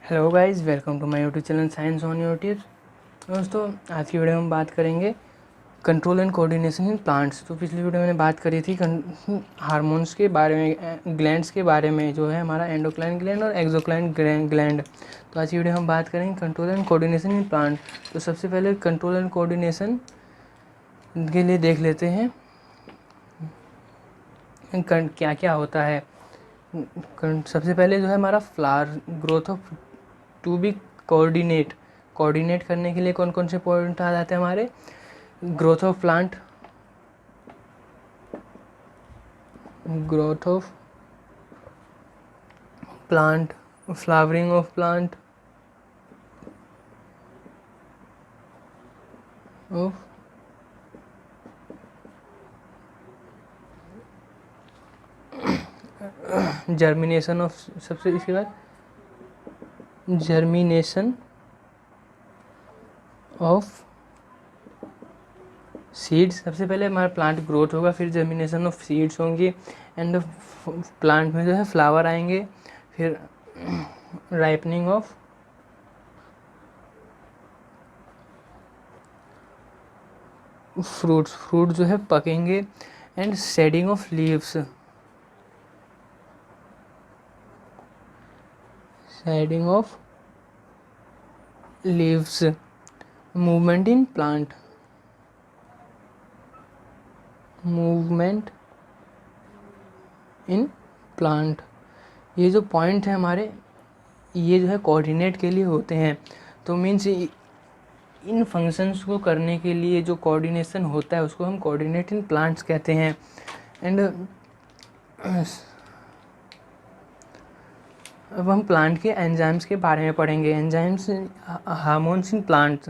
Hello guys, welcome to my YouTube channel science on YouTube. दोस्तों, आज की video में बात करेंगे control and coordination in plants. तो पिछली वीडियो में मैंने बात करी थी हार्मोन्स के बारे में, ग्लैंड्स के बारे में, जो है हमारा एंडोक्राइन ग्लैंड और एक्सोक्राइन ग्लैंड। तो आज की वीडियो में हम बात करेंगे control and coordination in plant. तो सबसे पहले कंट्रोल एंड कोऑर्डिनेशन के लिए देख लेते हैं क्या क्या होता है। सबसे पहले जो है हमारा flower growth of to be coordinate करने के लिए कौन कौन से पॉइंट आ जाते हैं हमारे। Growth of plant, flowering of plant, of germination of, सबसे इसके बाद जर्मिनेशन ऑफ सीड्स। सबसे पहले हमारा प्लांट ग्रोथ होगा, फिर जर्मिनेशन ऑफ सीड्स होंगी, एंड प्लांट में जो है फ्लावर आएंगे, फिर राइपनिंग ऑफ फ्रूट जो है पकेंगे, and shedding of leaves, movement in plant. ये जो पॉइंट है हमारे, ये जो है कोऑर्डिनेट के लिए होते हैं। तो मीन्स इन फंक्शंस को करने के लिए जो कोऑर्डिनेशन होता है उसको हम कोऑर्डिनेट इन प्लांट्स कहते हैं। एंड अब हम प्लांट के एंजाइम्स के बारे में पढ़ेंगे। एंजाइम्स, हार्मोन्स इन प्लांट्स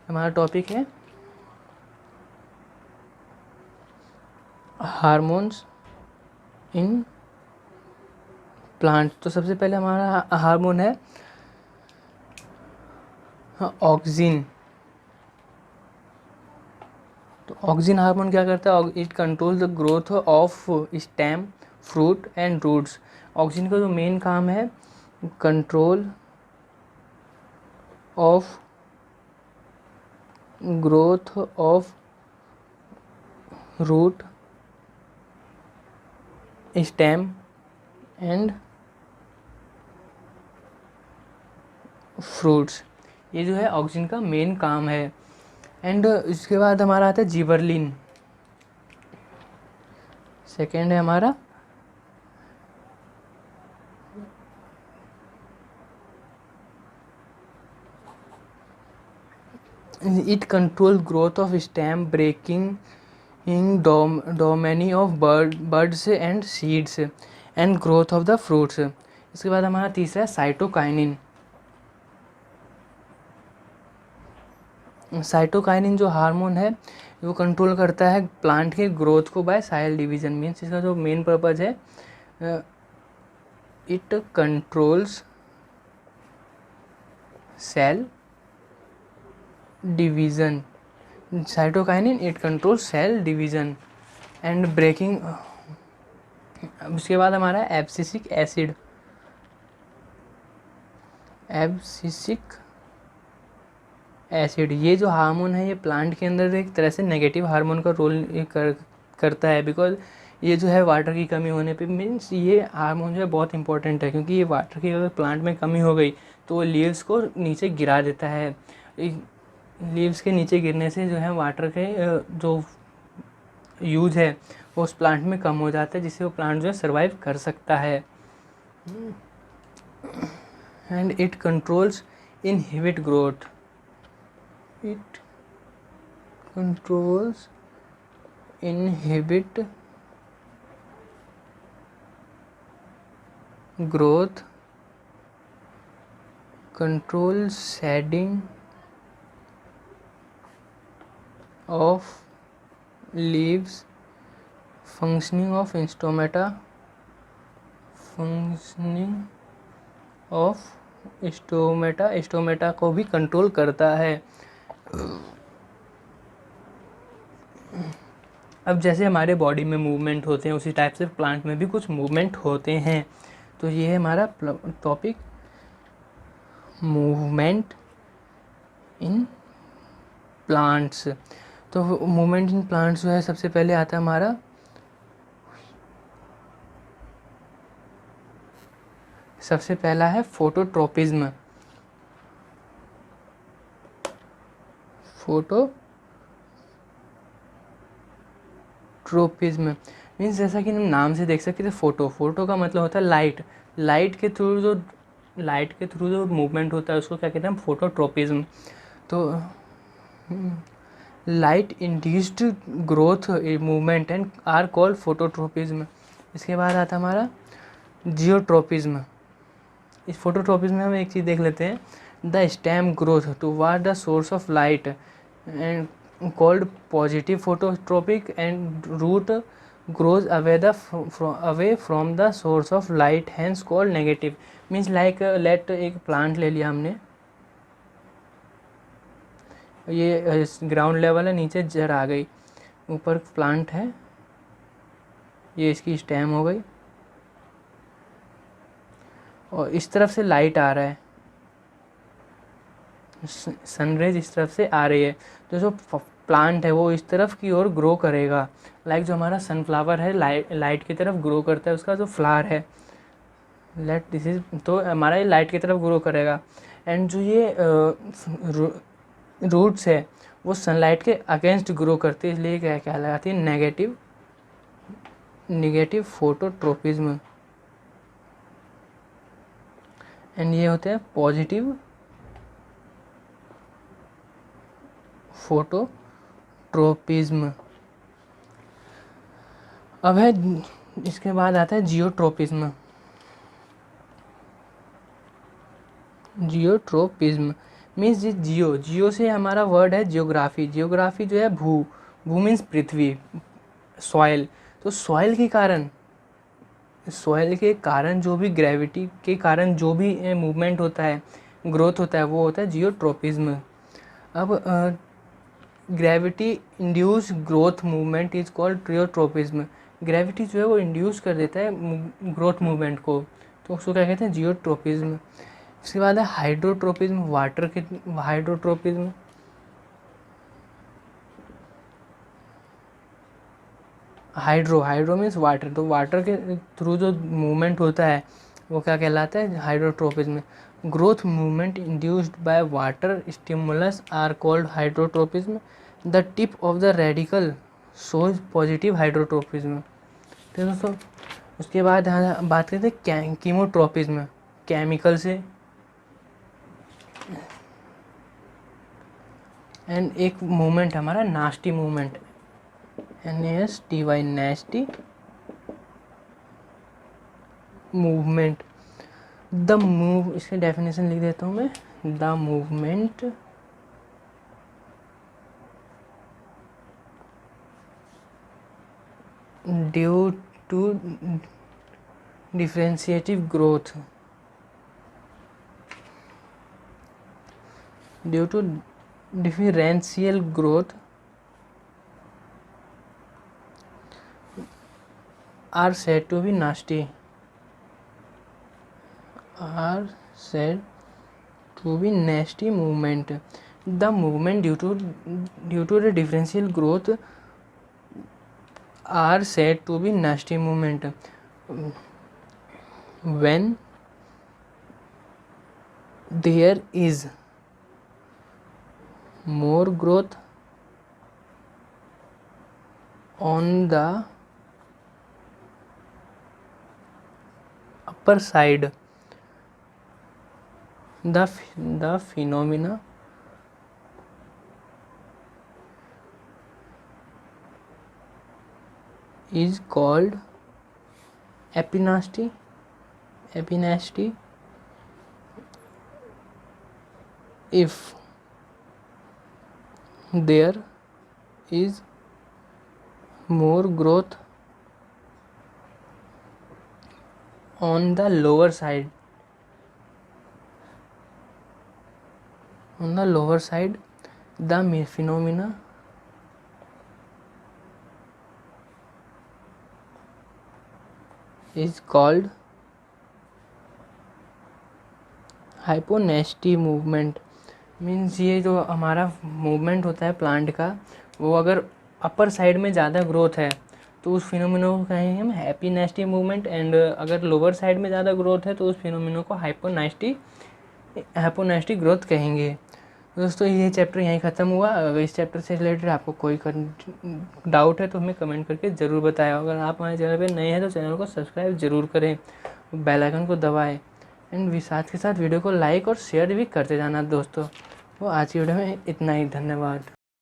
हमारा टॉपिक है। Hormones in plant. तो सबसे पहले हमारा हार्मोन है ऑक्सिन। तो ऑक्सिन हार्मोन क्या करता है? It control the growth of stem, fruit and roots. Auxin का जो मेन काम है control of growth of root, stem and fruits. ये जो है ऑक्सिन का मेन काम है। एंड इसके बाद हमारा आता है जिबरलिन। सेकेंड है हमारा it control growth of stem, breaking in dormancy of birds and seeds and growth of the fruits. इसके बाद हमारा तीसरा है साइटोकाइनिन। साइटोकाइनिन जो हार्मोन है वो कंट्रोल करता है प्लांट के ग्रोथ को बाय सेल डिवीजन। मीन्स इसका जो मेन पर्पज है, it controls cell division. Cytokinin it control cell division and breaking. उसके बाद हमारा एब्सिसिक एसिड। ये जो हार्मोन है ये प्लांट के अंदर एक तरह से नेगेटिव हार्मोन का रोल करता है। बिकॉज ये जो है वाटर की कमी होने पे, मीन्स ये हार्मोन जो है बहुत इंपॉर्टेंट है, क्योंकि ये वाटर की अगर प्लांट में कमी हो गई तो वो लीव्स को नीचे गिरा देता है। लीव्स के नीचे गिरने से जो है वाटर के जो यूज है वो उस प्लांट में कम हो जाता है, जिससे वो प्लांट जो है सर्वाइव कर सकता है। And it controls inhibit growth. It controls inhibit growth, controls shedding of leaves, functioning of stomata, stomata को भी कंट्रोल करता है। अब जैसे हमारे बॉडी में मूवमेंट होते हैं उसी टाइप से प्लांट में भी कुछ मूवमेंट होते हैं। तो ये है हमारा टॉपिक मूवमेंट इन प्लांट्स। तो मूवमेंट इन प्लांट्स जो है सबसे पहले आता है हमारा सबसे पहला है फोटोट्रोपिज्म। फोटोट्रोपिज्म मीन्स जैसा कि हम नाम से देख सकते थे, फोटो का मतलब होता है लाइट। लाइट के थ्रू जो मूवमेंट होता है उसको क्या कहते हैं, फोटोट्रोपिज्म। तो light induced growth movement and are called phototropism. इसके बाद आता है हमारा जियोट्रोपिज्म। इस फोटोट्रोपिज्म में हम एक चीज़ देख लेते हैं, the stem growth toward the source of light and called positive phototropic and root grows away from the source of light hence called negative. Means like let एक प्लांट ले लिया हमने, ये ग्राउंड लेवल है, नीचे जड़ आ गई, ऊपर प्लांट है, ये इसकी स्टेम हो गई और इस तरफ से लाइट आ रहा है, सनरेज इस तरफ से आ रही है, तो जो प्लांट है वो इस तरफ की ओर ग्रो करेगा। लाइक जो हमारा सनफ्लावर है लाइट की तरफ ग्रो करता है, उसका जो फ्लावर है लेट दिस इज, तो हमारा ये लाइट की तरफ ग्रो करेगा। एंड जो ये रूट्स है वो सनलाइट के अगेंस्ट ग्रो करती है, इसलिए क्या कहलाती है, नेगेटिव फोटोट्रोपिज्म। एंड ये होते हैं पॉजिटिव फोटोट्रोपिज्म। अब है इसके बाद आता है जियोट्रोपिज्म। जियोट्रोपिज्म मीन्स जियो से हमारा वर्ड है जियोग्राफी। जियोग्राफी जो है भू मीन्स पृथ्वी, सॉइल। तो सॉइल के कारण जो भी ग्रेविटी के कारण जो भी मूवमेंट होता है, ग्रोथ होता है, वो होता है जियोट्रोपिज्म। अब gravity induce growth movement is called geotropism. Gravity जो है वो इंड्यूस कर देता है ग्रोथ मूवमेंट को, तो उसको क्या कहते हैं, जियोट्रोपिज्म। इसके बाद है हाइड्रोट्रोपिज्म, वाटर के हाइड्रोट्रोपिज्म। हाइड्रो मीन्स वाटर, तो वाटर के थ्रू जो मूवमेंट होता है वो क्या कहलाता है, hydrotropism. Growth movement induced by water stimulus are called hydrotropism. The tip of the radical shows positive hydrotropism. तो दोस्तों उसके बाद बात करते हैं कीमोट्रोपिज्म, केमिकल से। एंड एक मूवमेंट हमारा nasty movement, NASTY, nasty movement. The move, इसकी डेफिनेशन लिख देता हूँ मैं, the movement due to differentiative growth, due to differential growth are said to be nasty, are said to be nasty movement. The movement due to the differential growth are said to be nasty movement when there is more growth on the upper side. The phenomena is called epinasty. If there is more growth on the lower side, the phenomena is called hyponasty movement means ये जो हमारा movement होता है plant का, वो अगर upper side में ज़्यादा ग्रोथ है तो उस फिनोमिना को कहेंगे हम हैप्पी नेस्टी मूवमेंट, एंड अगर लोअर साइड में ज़्यादा ग्रोथ है तो उस फिनोमिना को हाइपोनेस्टी ग्रोथ कहेंगे। दोस्तों ये चैप्टर यहीं ख़त्म हुआ। अगर इस चैप्टर से रिलेटेड आपको कोई डाउट है तो हमें कमेंट करके ज़रूर बताएं। अगर आप हमारे चैनल पे नए हैं तो चैनल को सब्सक्राइब ज़रूर करें, बेल आइकन को दबाएं, एंड साथ के साथ वीडियो को लाइक और शेयर भी करते जाना दोस्तों। वो आज की वीडियो में इतना ही, धन्यवाद।